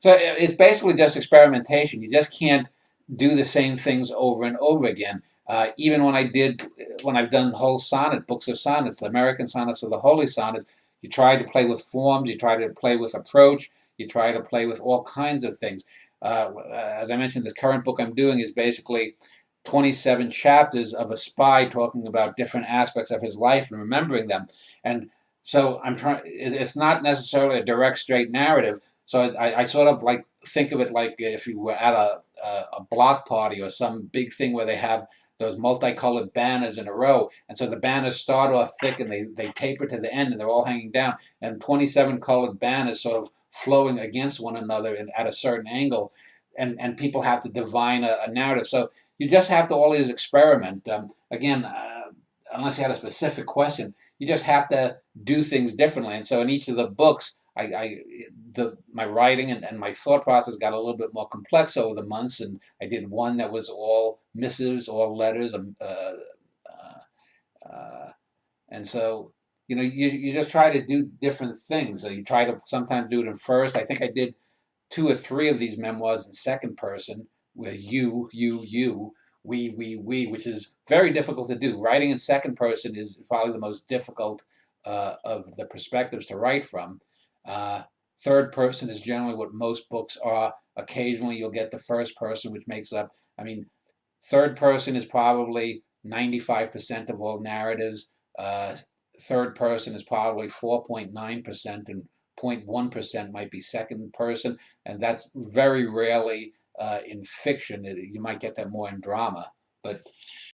So it's basically just experimentation. You just can't do the same things over and over again. Even when I've done whole books of sonnets, the American sonnets or the Holy sonnets, you try to play with forms, you try to play with approach, you try to play with all kinds of things. As I mentioned, this current book I'm doing is basically 27 chapters of a spy talking about different aspects of his life and remembering them. And so I'm trying. It's not necessarily a direct, straight narrative. So I sort of like think of it like if you were at a block party or some big thing where they have those multicolored banners in a row, and so the banners start off thick and they taper to the end and they're all hanging down, and 27 colored banners sort of flowing against one another and at a certain angle, and people have to divine a narrative. So you just have to always experiment. Again, unless you had a specific question, you just have to do things differently. And so in each of the books, my writing and my thought process got a little bit more complex over the months, and I did one that was all missives, all letters, and so you just try to do different things. So you try to sometimes do it in first. I think I did two or three of these memoirs in second person, where you, we, which is very difficult to do. Writing in second person is probably the most difficult of the perspectives to write from. Uh, Third person is generally what most books are. Occasionally you'll get the first person, which makes up, I mean, third person is probably 95% of all narratives. Uh, Third person is probably 4.9%, and 0.1% might be second person, and that's very rarely in fiction. You might get that more in drama, but